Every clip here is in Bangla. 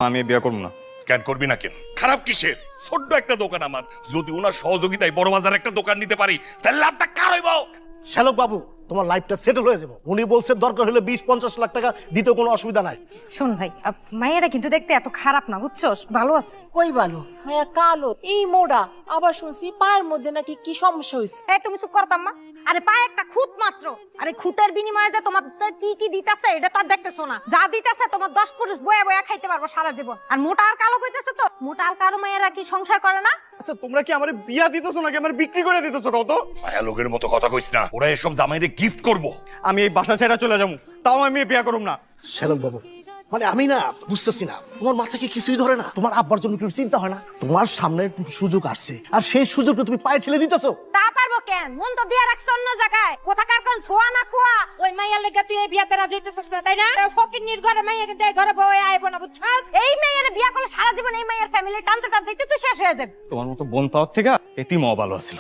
আমি বিয়ে করবো না। কেন করবি না কেন? খারাপ কিসের? ছোট্ট একটা দোকান আমার, যদি ওনার সহযোগিতায় বড় বাজার একটা দোকান নিতে পারি তাহলে লাভটা কার হইব? শ্যালক বাবু, তোমার লাইফটা সেটেল হয়ে যাবে। উনি বলছে দরকার হলে 20-50 লাখ টাকা দিতে কোনো অসুবিধা নাই। শোন ভাই, মায়েরা কিন্তু দেখতে এত খারাপ না, বুঝছো? ভালো আছে। কই ভালো? হ্যাঁ কালো, এই মোড়া, আবার শুনছি পায়ের মধ্যে নাকি কি সমস্যা হয়েছে। এই তুমি চুপ করতাম মা। আরে পায়ে একটা খুঁত মাত্র, আরে খুঁতের বিনিময়ে যে তোমাদের কি কি দিতেছে এটা তো আর দেখতেছো না। যা দিতেছে তোমার 10 পুরুষ বয়া বয়া খাইতে পারবো সারা জীবন। আর মোটা আর কালো কইতেছে তো, মোটা আর কালো মায়েরা কি সংসার করে না? আচ্ছা তোমরা কি আমারে বিয়া দিতেছো নাকি আমার বিক্রি করে দিতেছো কত? মায়া লোকের মতো কথা কইস না, ওরা এসব জামাইরে গিফট করব। আমি এই বাসা ছেড়ে চলে যাবো, তাও আমি বিয়া করব না। শ্যালক বাবু, মানে আমি না বুঝতেছি না, তোমার মাথাকে কিছুই ধরে না। তোমার আব্বার জন্য একটু চিন্তা হয় না? তোমার সামনে সুযোগ আসছে, আর সেই সুযোগটা তুমি পায়ে ঠেলে দিতেছো। তা পারবো কেন? মন তো দিয়া রাখছ অন্য জায়গায়। কোথাকার কোন ছোয়া না কুয়া, ওই মাইয়ার লেগে তুই এই বিয়াতে রাজি হইতেছস না, তাই না? ফকির নির্ঘরে মাইয়া কিন্তু এই ঘরে বউ আইবো না, বুঝছস? এই মাইয়ার বিয়া করলে সারা জীবন এই মাইয়ার ফ্যামিলি টানতে টানতে তুই শেষ হয়ে যাবে। তোমার মতো বোন পাওয়ার থেকে এতিম ভালো আছিল।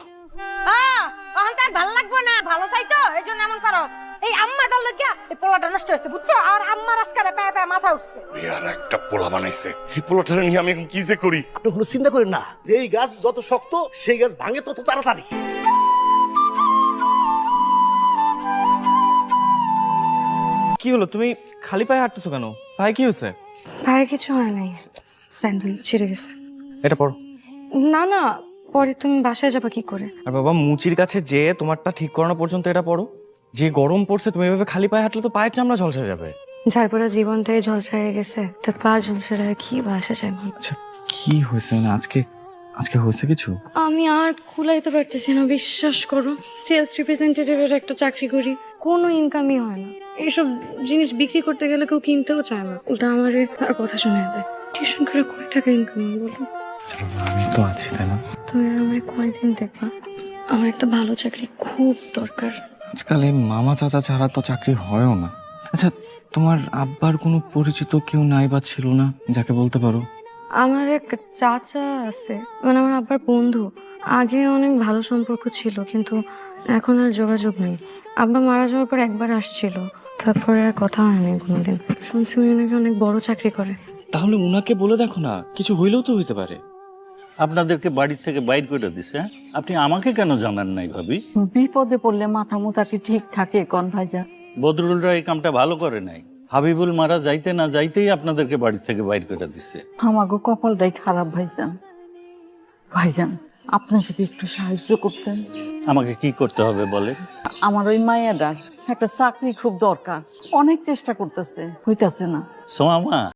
হ্যাঁ, তখন তার ভালো লাগবে না, ভালো চাইতো, এই জন্য এমন করো। এই আম্মাটা লইয়া এই পোলাটা নষ্ট হয়েছে, বুঝছো? আর আম্মার আজকারে পায়ে পায়ে মাথা উঠছে। বিয়ার একটা পোলা বানাইছে, এই পোলাটারে নিয়ে আমি এখন কি যে করি। আপনি কোনো চিন্তা করেন না, যে এই গাছ যত শক্ত সেই গাছ ভাঙে তত তাড়াতাড়ি। কি হলো, তুমি খালি পায়ে হাঁটতেছো কেন? পায়ে কি হয়েছে? পায়ে কিছু হয় নাই, স্যান্ডেল ছিঁড়ে গেছে। এটা পড়ো। না না, পরে তুমি বাসায় যাবা কি করে? আর বাবা, মুচির কাছে যে তোমারটা ঠিক করানো পর্যন্ত এটা পড়ো। যে গরম পড়ছে, তুমি এভাবে খালি পায়ে হাঁটলে তো পায়ের চামড়া ঝলসে যাবে। ঝাড়পড়া জীবনটাই ঝলসা হয়ে গেছে, তার পা ঝলসে রয়ে কি বাসা যায়? আচ্ছা কি হয়েছে না আজকে? আজকে হয়েছে কিছু? আমি আর কুলাইতে পারতেছি না, বিশ্বাস করো। সেলস রিপ্রেজেন্টেটিভের একটা চাকরি করি, কোনো ইনকামই হয় না। এইসব জিনিস বিক্রি করতে গেলে কেউ কিনতেও চায় না, ওটা আমার আর কথা শুনে যাবে। টিউশন করে কয় টাকা ইনকাম হয় বলো? চলো না, আমি তো আছি, তাই না? তুমি আর আমার কয়দিন দেখবা? আমার একটা ভালো চাকরি খুব দরকার। আজকাল এই মামা চাচা ছাড়া তো চাকরি হয়ও না। আচ্ছা, তোমার আব্বার কোনো পরিচিত কেউ নাই বা ছিল না যাকে বলতে পারো? আমার এক চাচা আছে, মানে আমার আব্বার বন্ধু। আগে অনেক ভালো সম্পর্ক ছিল, কিন্তু এখন আর যোগাযোগ নেই। আব্বা মারা যাওয়ার পর একবার আসছিল, তারপরে আর কথা হয়নি কোনোদিন। শুনছি উনি নাকি অনেক বড় চাকরি করে। তাহলে উনাকে বলে দেখো না, কিছু হইলেও তো হইতে পারে। আপনাদেরকে বাড়ি থেকে বাইর করে দিছে, হ্যাঁ? আপনি আমাকে কেন জানান নাই ভাবি? বিপদে পড়লে মাথা মুথা কি ঠিক থাকে কোন ভাইজান? বদরুলরা এই কামটা ভালো করে নাই। হাবিবুল মারা যাইতে না যাইতেই আপনাদেরকে বাড়ি থেকে বাইর করে দিছে। আমাগো কপালটাই খারাপ ভাইজান। ভাইজান, আপনি যদি একটু সাহায্য করতেন। আমাকে কি করতে হবে বলেন? আমার ওই মায়েরার একটা চাকরি খুব দরকার, অনেক চেষ্টা করতেছে, হইতাছে না। সোমা মা,